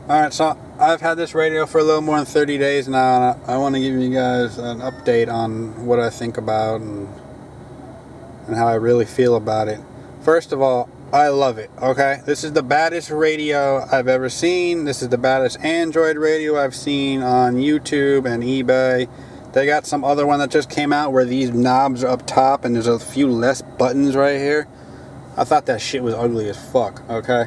Alright, so I've had this radio for a little more than 30 days now, and I want to give you guys an update on what I think about and how I really feel about it. First of all, I love it, okay? This is the baddest radio I've ever seen. This is the baddest Android radio I've seen on YouTube and eBay. They got some other one that just came out where these knobs are up top and there's a few less buttons right here. I thought that shit was ugly as fuck, okay?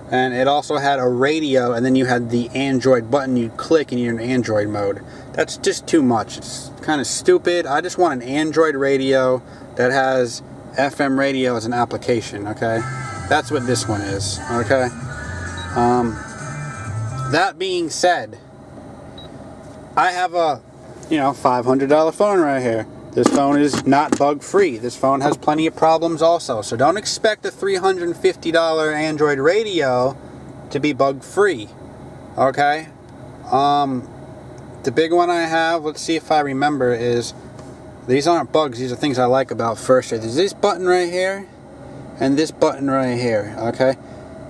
And it also had a radio, and then you had the Android button you'd click and you're in Android mode. That's just too much. It's kind of stupid. I just want an Android radio that has FM radio as an application, okay? That's what this one is, okay? That being said, I have a, $500 phone right here. This phone is not bug-free. This phone has plenty of problems also. So don't expect a $350 Android radio to be bug-free. Okay? The big one I have, let's see if I remember, is these aren't bugs. These are things I like about First Aid. There's this button right here and this button right here. Okay?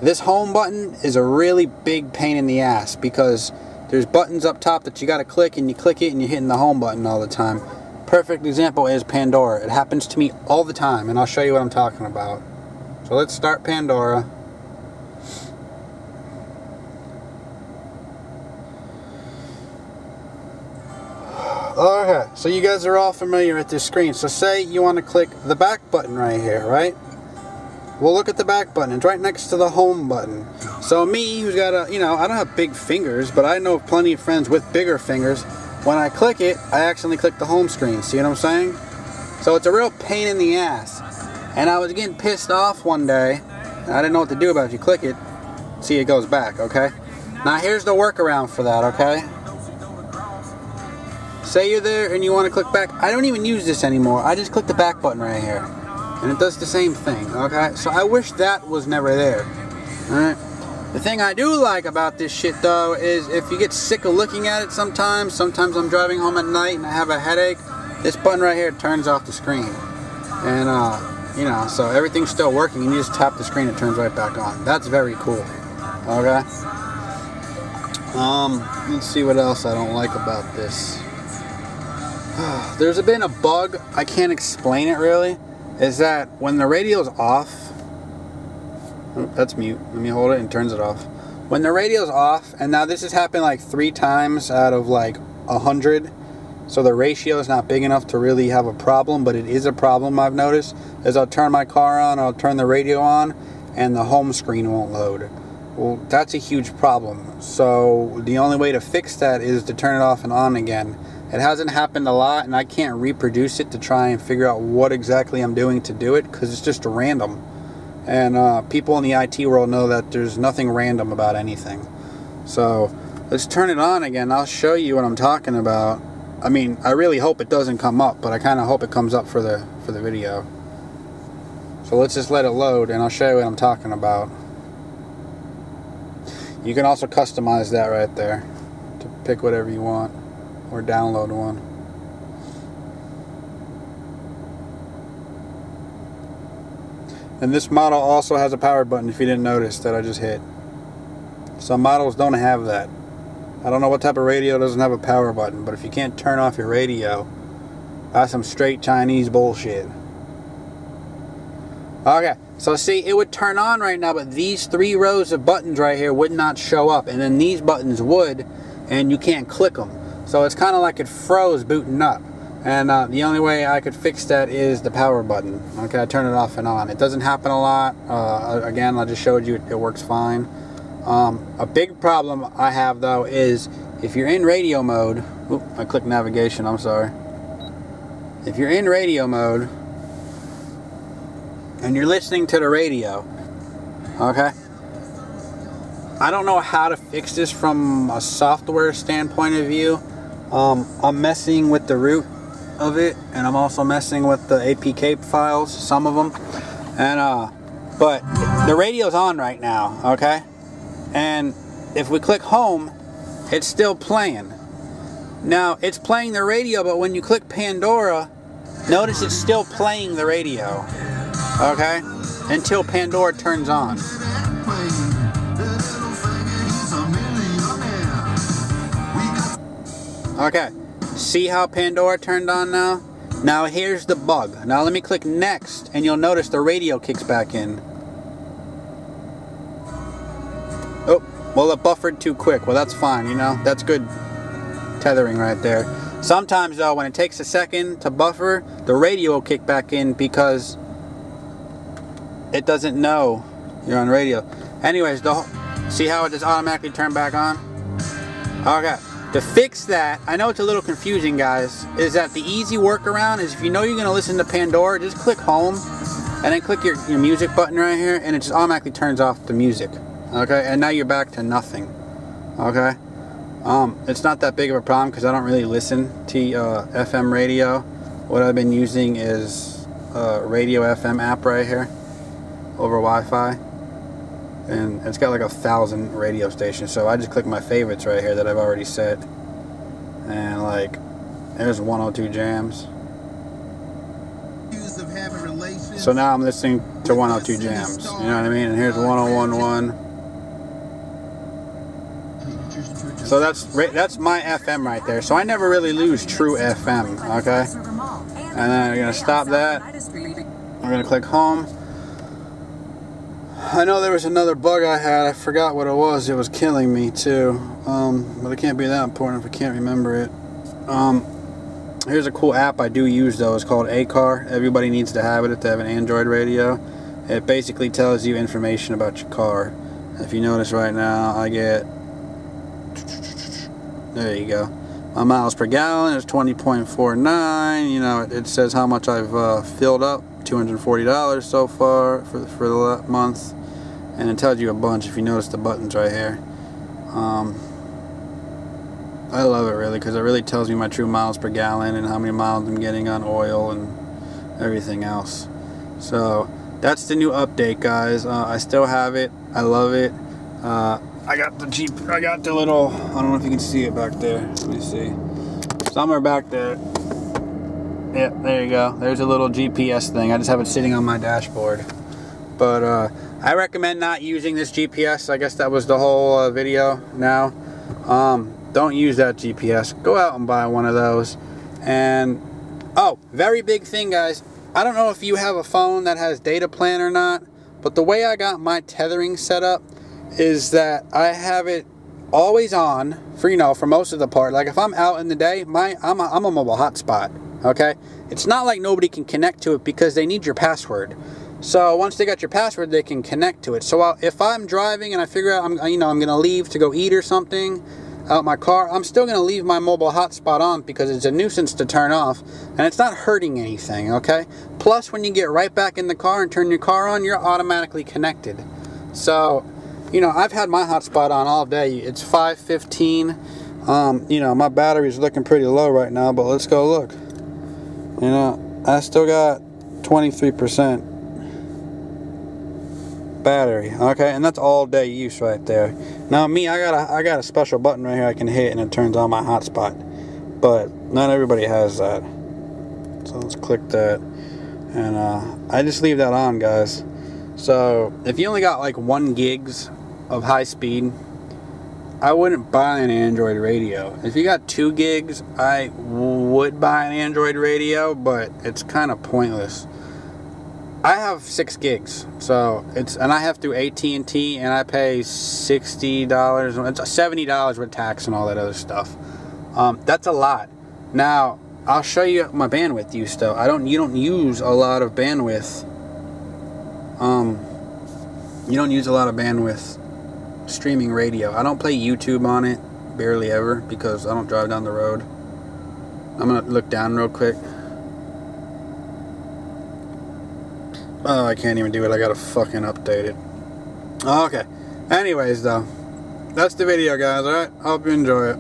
This home button is a really big pain in the ass because there's buttons up top that you got to click, and you click it and you're hitting the home button all the time. Perfect example is Pandora. It happens to me all the time, and I'll show you what I'm talking about. So let's start Pandora. Okay, so you guys are all familiar with this screen. So say you want to click the back button right here, right? Well, look at the back button. It's right next to the home button. So me, who's got a, I don't have big fingers, but I know plenty of friends with bigger fingers. When I click it, I accidentally click the home screen. See what I'm saying? So it's a real pain in the ass. And I was getting pissed off one day. And I didn't know what to do about it. If you click it, see it goes back, okay? Now here's the workaround for that, okay? Say you're there and you want to click back. I don't even use this anymore. I just click the back button right here. And it does the same thing, okay? So I wish that was never there. Alright? The thing I do like about this shit, though, is if you get sick of looking at it sometimes I'm driving home at night and I have a headache, this button right here turns off the screen. And, so everything's still working, and you just tap the screen and it turns right back on. That's very cool. Okay? Let's see what else I don't like about this. There's been a bug, I can't explain it really, is that when the radio's off, oh, that's mute. Let me hold it and turns it off. When the radio's off, and now this has happened like 3 times out of like 100, so the ratio is not big enough to really have a problem, but it is a problem I've noticed, is I'll turn my car on, I'll turn the radio on, and the home screen won't load. Well, that's a huge problem. So the only way to fix that is to turn it off and on again. It hasn't happened a lot, and I can't reproduce it to try and figure out what exactly I'm doing to do it, because it's just random. And people in the IT world know that there's nothing random about anything. So let's turn it on again. I'll show you what I'm talking about. I mean, I really hope it doesn't come up, but I kind of hope it comes up for the video. So let's just let it load, and I'll show you what I'm talking about. You can also customize that right there to pick whatever you want, or download one. And this model also has a power button, if you didn't notice, that I just hit. Some models don't have that. I don't know what type of radio doesn't have a power button, but if you can't turn off your radio, that's some straight Chinese bullshit. Okay, so see, it would turn on right now, but these 3 rows of buttons right here would not show up, and then these buttons would, and you can't click them. So it's kind of like it froze booting up. And the only way I could fix that is the power button. Okay, I turn it off and on. It doesn't happen a lot. Again, I just showed you it works fine. A big problem I have, though, is if you're in radio mode. Oop, I clicked navigation, I'm sorry. If you're in radio mode and you're listening to the radio, okay? I don't know how to fix this from a software standpoint of view. I'm messing with the root of it, and I'm also messing with the APK files, some of them, and but the radio's on right now, okay? And if we click home, it's still playing. Now it's playing the radio, but when you click Pandora, notice it's still playing the radio, okay? Until Pandora turns on. Okay, see how Pandora turned on now? Now here's the bug. Now let me click next, and you'll notice the radio kicks back in. Oh, well, it buffered too quick. Well, that's fine, you know, that's good tethering right there. Sometimes though, when it takes a second to buffer, the radio will kick back in because it doesn't know you're on radio. Anyways, see how it just automatically turned back on? Okay, to fix that, I know it's a little confusing, guys, is that the easy workaround is if you know you're going to listen to Pandora, just click home and then click your music button right here, and it just automatically turns off the music. Okay, and now you're back to nothing. Okay, it's not that big of a problem because I don't really listen to FM radio. What I've been using is Radio FM app right here over Wi-Fi, and it's got like 1,000 radio stations, so I just click my favorites right here that I've already set, and like there's 102 Jams. So now I'm listening to 102 Jams, you know what I mean? And here's 101.1. So that's my FM right there. So I never really lose true FM, okay? And then I'm gonna stop that. I'm gonna click home. I know there was another bug I had. I forgot what it was. It was killing me too. But it can't be that important if I can't remember it. Here's a cool app I do use though. It's called A-Car. Everybody needs to have it if they have an Android radio. It basically tells you information about your car. If you notice right now, I get, there you go, my miles per gallon is 20.49. You know, it says how much I've filled up, $240 so far for the month, and it tells you a bunch if you notice the buttons right here. I love it really because it really tells me my true miles per gallon and how many miles I'm getting on oil and everything else. So that's the new update, guys. I still have it. I love it. I got the little, I don't know if you can see it back there. Let me see. Somewhere back there. Yeah, there you go. There's a little GPS thing. I just have it sitting on my dashboard. But I recommend not using this GPS. I guess that was the whole video now. Don't use that GPS. Go out and buy one of those. And, oh, very big thing, guys. I don't know if you have a phone that has data plan or not, but the way I got my tethering set up is that I have it always on for, you know, for most of the part. Like if I'm out in the day, I'm a mobile hotspot, okay? It's not like nobody can connect to it because they need your password. So once they got your password, they can connect to it. So if I'm driving and I figure out I'm going to leave to go eat or something out my car, I'm still going to leave my mobile hotspot on because it's a nuisance to turn off and it's not hurting anything, okay? Plus, when you get right back in the car and turn your car on, you're automatically connected. So, you know, I've had my hotspot on all day. It's 5:15. You know, my battery's looking pretty low right now, but let's go look. You know, I still got 23% battery, okay, and that's all day use right there. Now me, I got a special button right here I can hit and it turns on my hotspot, but not everybody has that. So let's click that, and I just leave that on, guys. So if you only got like 1 gigs of high speed, I wouldn't buy an Android radio. If you got 2 gigs, I would buy an Android radio, but it's kind of pointless. I have 6 gigs, so and I have through AT&T, and I pay $60. It's $70 with tax and all that other stuff. That's a lot. Now I'll show you my bandwidth use though. You don't use a lot of bandwidth. You don't use a lot of bandwidth streaming radio. I don't play YouTube on it, barely ever, because I don't drive down the road. I'm gonna look down real quick. Oh, I can't even do it. I gotta fucking update it. Okay. Anyways, though, that's the video, guys. Alright? I hope you enjoy it.